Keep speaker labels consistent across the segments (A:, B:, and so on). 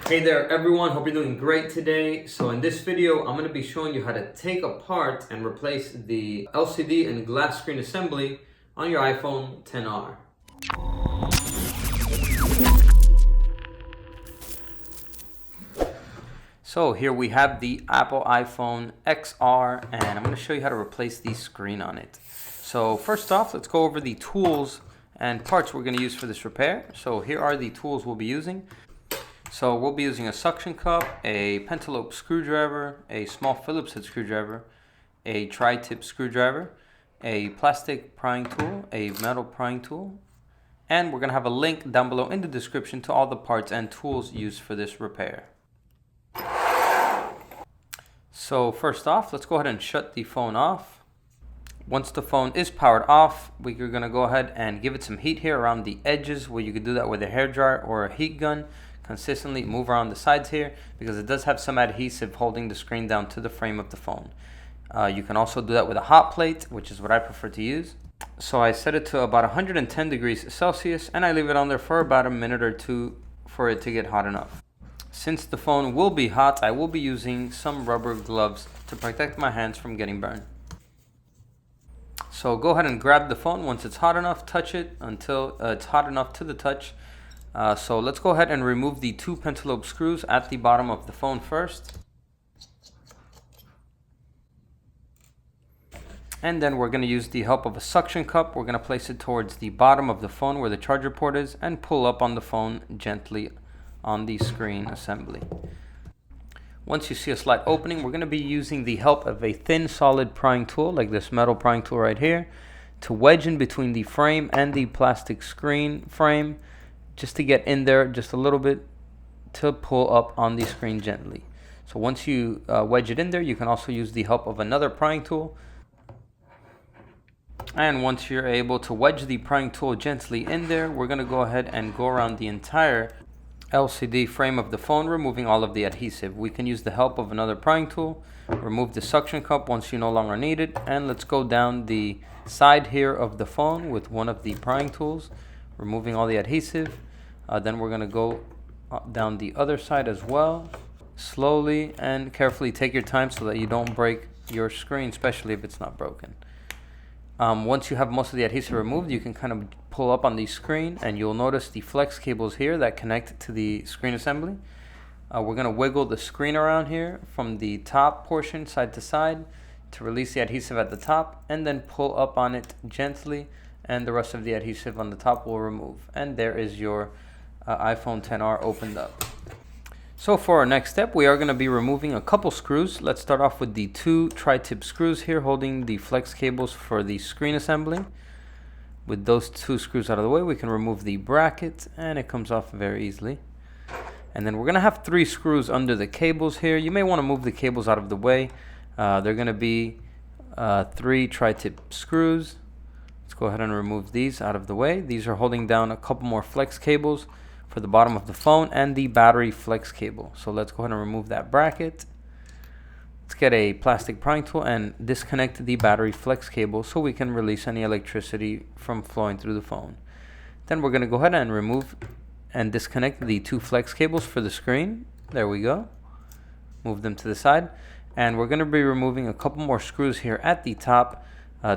A: Hey there everyone, hope you're doing great today. So in this video, I'm going to be showing you how to take apart and replace the LCD and glass screen assembly on your iPhone XR. So here we have the Apple iPhone XR, and I'm going to show you how to replace the screen on it. So first off, let's go over the tools and parts we're going to use for this repair. So here are the tools we'll be using. So we'll be using a suction cup, a Pentalope screwdriver, a small Phillips head screwdriver, a tri-tip screwdriver, a plastic prying tool, a metal prying tool, and we're going to have a link down below in the description to all the parts and tools used for this repair. So first off, let's go ahead and shut the phone off. Once the phone is powered off, we're going to go ahead and give it some heat here around the edges, where you could do that with a hairdryer or a heat gun. Consistently move around the sides here because it does have some adhesive holding the screen down to the frame of the phone. You can also do that with a hot plate, which is what I prefer to use. So I set it to about 110 degrees Celsius and I leave it on there for about a minute or two for it to get hot enough. Since the phone will be hot, I will be using some rubber gloves to protect my hands from getting burned. So go ahead and grab the phone once it's hot enough, touch it until it's hot enough to the touch. So let's go ahead and remove the two pentalobe screws at the bottom of the phone first. And then we're going to use the help of a suction cup. We're going to place it towards the bottom of the phone where the charger port is and pull up on the phone gently on the screen assembly. Once you see a slight opening, we're going to be using the help of a thin solid prying tool like this metal prying tool right here to wedge in between the frame and the plastic screen frame, just to get in there just a little bit to pull up on the screen gently. So once you wedge it in there, you can also use the help of another prying tool. And once you're able to wedge the prying tool gently in there, we're going to go ahead and go around the entire LCD frame of the phone, removing all of the adhesive. We can use the help of another prying tool, remove the suction cup once you no longer need it, and let's go down the side here of the phone with one of the prying tools, removing all the adhesive. Then we're going to go down the other side as well. Slowly and carefully take your time so that you don't break your screen, especially if it's not broken. Once you have most of the adhesive removed, you can kind of pull up on the screen and you'll notice the flex cables here that connect to the screen assembly. We're going to wiggle the screen around here from the top portion side to side to release the adhesive at the top, and then pull up on it gently, and the rest of the adhesive on the top will remove. And there is your iPhone XR opened up. So for our next step, we are going to be removing a couple screws. Let's start off with the two tri-tip screws here holding the flex cables for the screen assembly. With those two screws out of the way, we can remove the bracket and it comes off very easily. And then we're going to have three screws under the cables here. You may want to move the cables out of the way. They're going to be three tri-tip screws. Let's go ahead and remove these out of the way. These are holding down a couple more flex cables for the bottom of the phone and the battery flex cable. So let's go ahead and remove that bracket. Let's get a plastic prying tool and disconnect the battery flex cable so we can release any electricity from flowing through the phone. Then we're going to go ahead and remove and disconnect the two flex cables for the screen. There we go. Move them to the side. And we're going to be removing a couple more screws here at the top.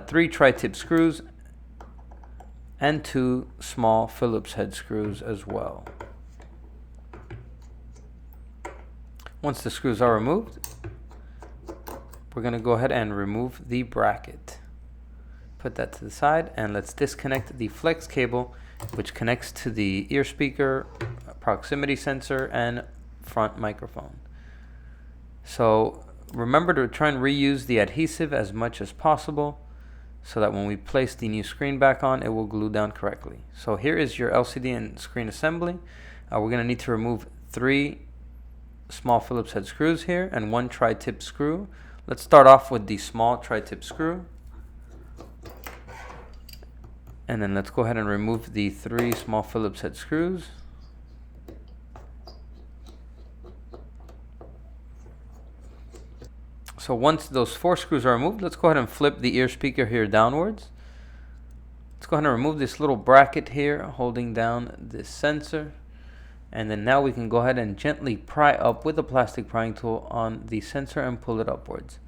A: Three tri-tip screws and two small Phillips head screws as well. Once the screws are removed, we're going to go ahead and remove the bracket. Put that to the side, and let's disconnect the flex cable, which connects to the ear speaker, proximity sensor, and front microphone. So remember to try and reuse the adhesive as much as possible, so that when we place the new screen back on, it will glue down correctly. So here is your LCD and screen assembly. We're going to need to remove three small Phillips head screws here and one tri-tip screw. Let's start off with the small tri-tip screw. And then let's go ahead and remove the three small Phillips head screws. So once those four screws are removed, let's go ahead and flip the ear speaker here downwards. Let's go ahead and remove this little bracket here holding down this sensor. And then now we can go ahead and gently pry up with a plastic prying tool on the sensor and pull it upwards.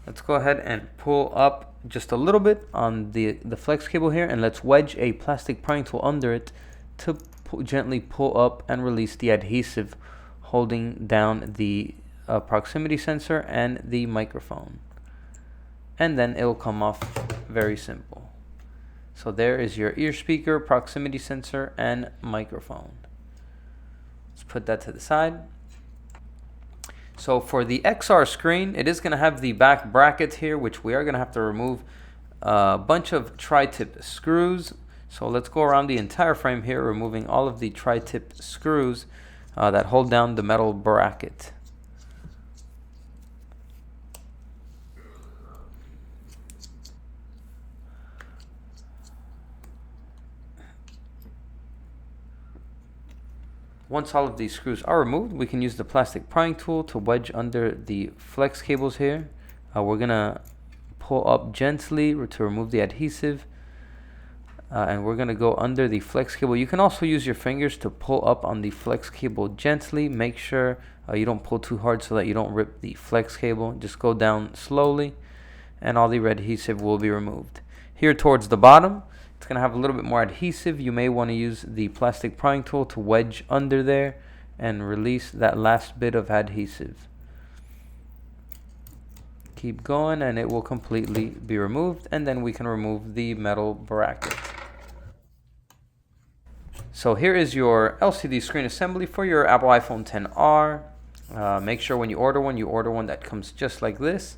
A: Let's go ahead and pull up just a little bit on the flex cable here, and let's wedge a plastic prying tool under it to gently pull up and release the adhesive holding down the proximity sensor and the microphone. And then it'll come off. Very simple. So there is your ear speaker, proximity sensor, and microphone. Let's put that to the side. So for the XR screen, it is going to have the back bracket here, which we are going to have to remove a bunch of tri-tip screws. So let's go around the entire frame here, removing all of the tri-tip screws that hold down the metal bracket. Once all of these screws are removed, we can use the plastic prying tool to wedge under the flex cables here. We're going to pull up gently to remove the adhesive. And we're going to go under the flex cable. You can also use your fingers to pull up on the flex cable gently. Make sure you don't pull too hard so that you don't rip the flex cable. Just go down slowly and all the red adhesive will be removed. Here towards the bottom, it's going to have a little bit more adhesive. You may want to use the plastic prying tool to wedge under there and release that last bit of adhesive. Keep going and it will completely be removed, and then we can remove the metal bracket. So here is your LCD screen assembly for your Apple iPhone XR. Make sure when you order one that comes just like this.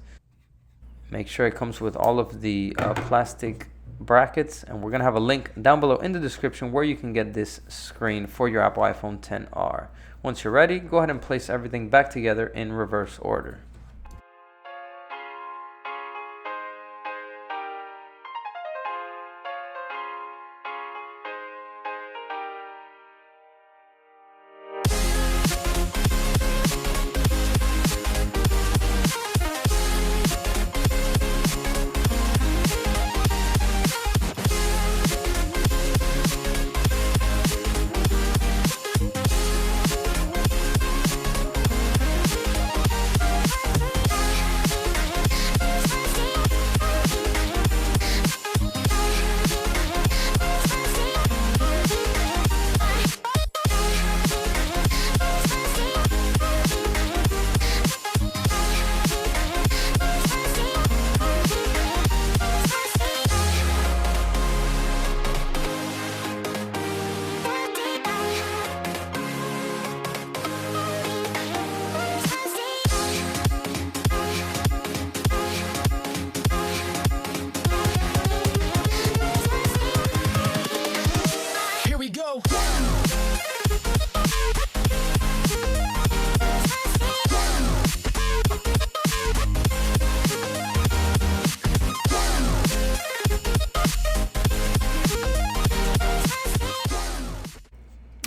A: Make sure it comes with all of the plastic brackets, and we're going to have a link down below in the description where you can get this screen for your Apple iPhone XR. Once you're ready, go ahead and place everything back together in reverse order.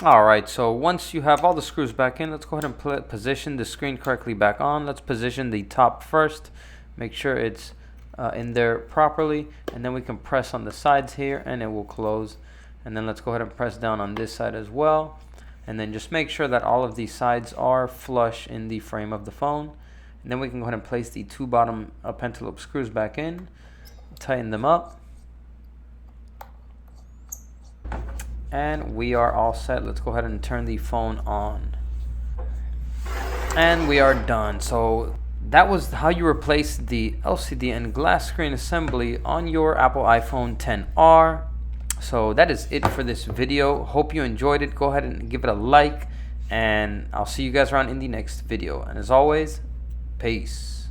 A: Alright, so once you have all the screws back in, let's go ahead and position the screen correctly back on. Let's position the top first. Make sure it's in there properly, and then we can press on the sides here and it will close. And then let's go ahead and press down on this side as well, and then just make sure that all of these sides are flush in the frame of the phone. And then we can go ahead and place the two bottom pentalobe screws back in, tighten them up, and we are all set. Let's go ahead and turn the phone on, and we are done. So that was how you replace the LCD and glass screen assembly on your Apple iPhone XR. So that is it for this video. Hope you enjoyed it. Go ahead and give it a like, and I'll see you guys around in the next video. And as always, peace.